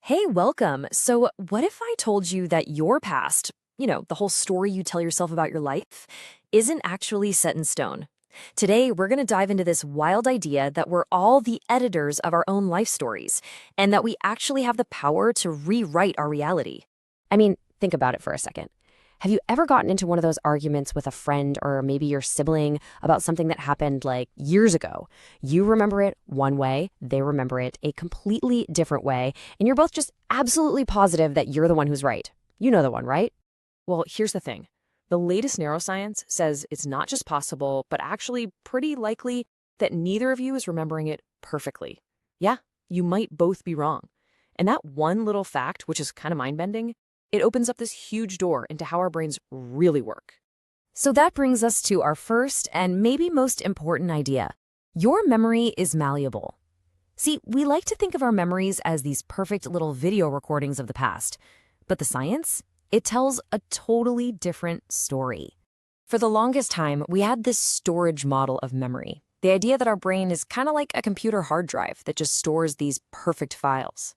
Hey, welcome. So, what if I told you that your past, the whole story you tell yourself about your life, isn't actually set in stone? Today, we're going to dive into this wild idea that we're all the editors of our own life stories, and that we actually have the power to rewrite our reality. I mean, think about it for a second. Have you ever gotten into one of those arguments with a friend or maybe your sibling about something that happened like years ago? You remember it one way, they remember it a completely different way, and you're both just absolutely positive that you're the one who's right. You know the one, right? Well, here's the thing. The latest neuroscience says it's not just possible, but actually pretty likely that neither of you is remembering it perfectly. Yeah, you might both be wrong. And that one little fact, which is kind of mind-bending, it opens up this huge door into how our brains really work. So that brings us to our first and maybe most important idea. Your memory is malleable. See, we like to think of our memories as these perfect little video recordings of the past, but the science, it tells a totally different story. For the longest time, we had this storage model of memory, the idea that our brain is kind of like a computer hard drive that just stores these perfect files.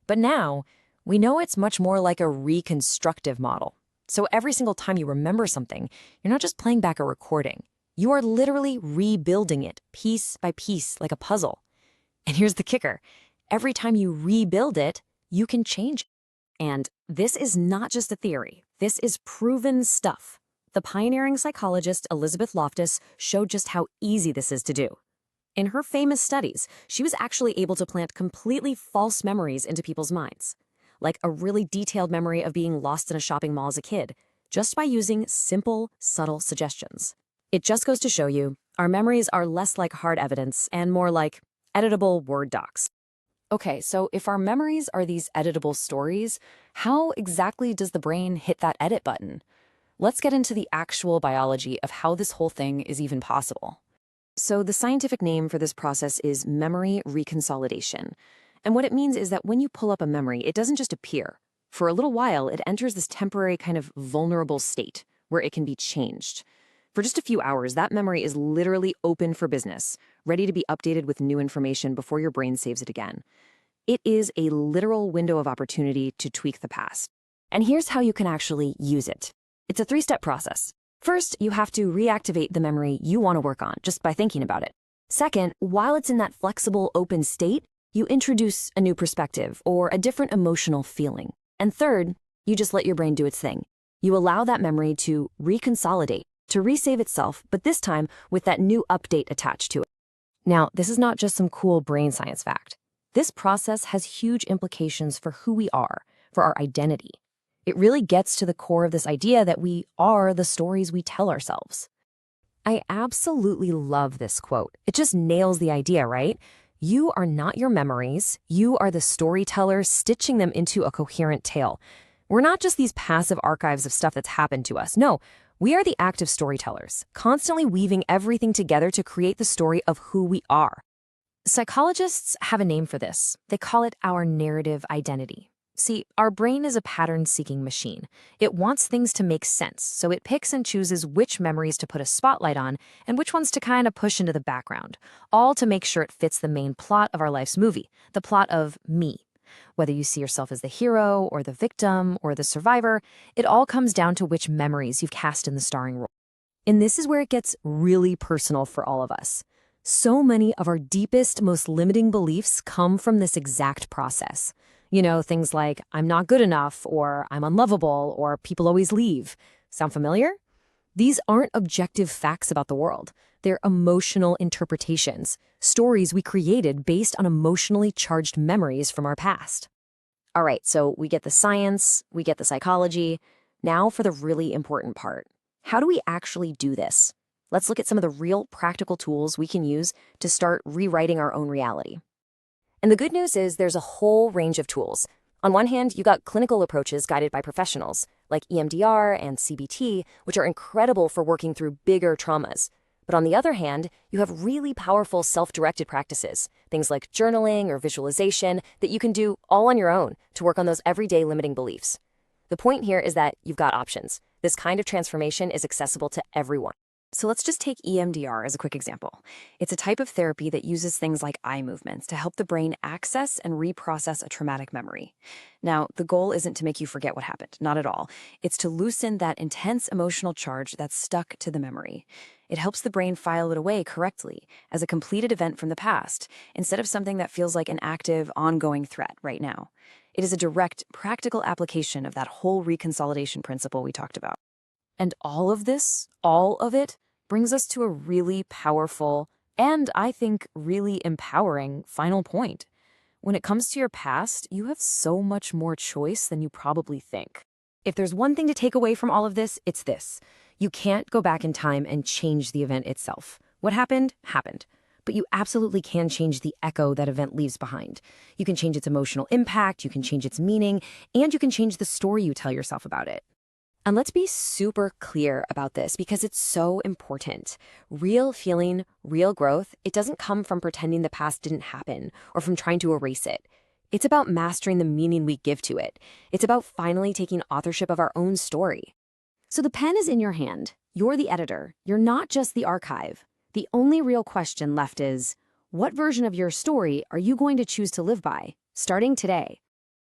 But now, we know it's much more like a reconstructive model. So every single time you remember something, you're not just playing back a recording. You are literally rebuilding it piece by piece like a puzzle. And here's the kicker. Every time you rebuild it, you can change it. And this is not just a theory. This is proven stuff. The pioneering psychologist Elizabeth Loftus showed just how easy this is to do. In her famous studies, she was actually able to plant completely false memories into people's minds, like a really detailed memory of being lost in a shopping mall as a kid, just by using simple, subtle suggestions. It just goes to show you, our memories are less like hard evidence and more like editable Word docs. Okay, so if our memories are these editable stories, how exactly does the brain hit that edit button? Let's get into the actual biology of how this whole thing is even possible. So the scientific name for this process is memory reconsolidation. And what it means is that when you pull up a memory, it doesn't just appear. For a little while, it enters this temporary kind of vulnerable state where it can be changed. For just a few hours, that memory is literally open for business, ready to be updated with new information before your brain saves it again. It is a literal window of opportunity to tweak the past. And here's how you can actually use it. It's a three-step process. First, you have to reactivate the memory you want to work on just by thinking about it. Second, while it's in that flexible, open state, you introduce a new perspective or a different emotional feeling. And third, you just let your brain do its thing. You allow that memory to reconsolidate, to resave itself, but this time with that new update attached to it. Now, this is not just some cool brain science fact. This process has huge implications for who we are, for our identity. It really gets to the core of this idea that we are the stories we tell ourselves. I absolutely love this quote. It just nails the idea, right? You are not your memories. You are the storyteller stitching them into a coherent tale. We're not just these passive archives of stuff that's happened to us. No, we are the active storytellers, constantly weaving everything together to create the story of who we are. Psychologists have a name for this. They call it our narrative identity. See, our brain is a pattern-seeking machine. It wants things to make sense, so it picks and chooses which memories to put a spotlight on and which ones to kind of push into the background, all to make sure it fits the main plot of our life's movie, the plot of me. Whether you see yourself as the hero or the victim or the survivor, it all comes down to which memories you've cast in the starring role. And this is where it gets really personal for all of us. So many of our deepest, most limiting beliefs come from this exact process. Things like, I'm not good enough, or I'm unlovable, or people always leave. Sound familiar? These aren't objective facts about the world. They're emotional interpretations, stories we created based on emotionally charged memories from our past. All right, so we get the science, we get the psychology. Now for the really important part. How do we actually do this? Let's look at some of the real practical tools we can use to start rewriting our own reality. And the good news is there's a whole range of tools. On one hand, you got clinical approaches guided by professionals, like EMDR and CBT, which are incredible for working through bigger traumas. But on the other hand, you have really powerful self-directed practices, things like journaling or visualization that you can do all on your own to work on those everyday limiting beliefs. The point here is that you've got options. This kind of transformation is accessible to everyone. So let's just take EMDR as a quick example. It's a type of therapy that uses things like eye movements to help the brain access and reprocess a traumatic memory. Now, the goal isn't to make you forget what happened, not at all. It's to loosen that intense emotional charge that's stuck to the memory. It helps the brain file it away correctly as a completed event from the past, instead of something that feels like an active, ongoing threat right now. It is a direct, practical application of that whole reconsolidation principle we talked about. And all of this, all of it, brings us to a really powerful and, I think, really empowering final point. When it comes to your past, you have so much more choice than you probably think. If there's one thing to take away from all of this, it's this. You can't go back in time and change the event itself. What happened, happened. But you absolutely can change the echo that event leaves behind. You can change its emotional impact, you can change its meaning, and you can change the story you tell yourself about it. And let's be super clear about this because it's so important. Real feeling, real growth, it doesn't come from pretending the past didn't happen or from trying to erase it. It's about mastering the meaning we give to it. It's about finally taking authorship of our own story. So the pen is in your hand. You're the editor. You're not just the archive. The only real question left is, what version of your story are you going to choose to live by, starting today?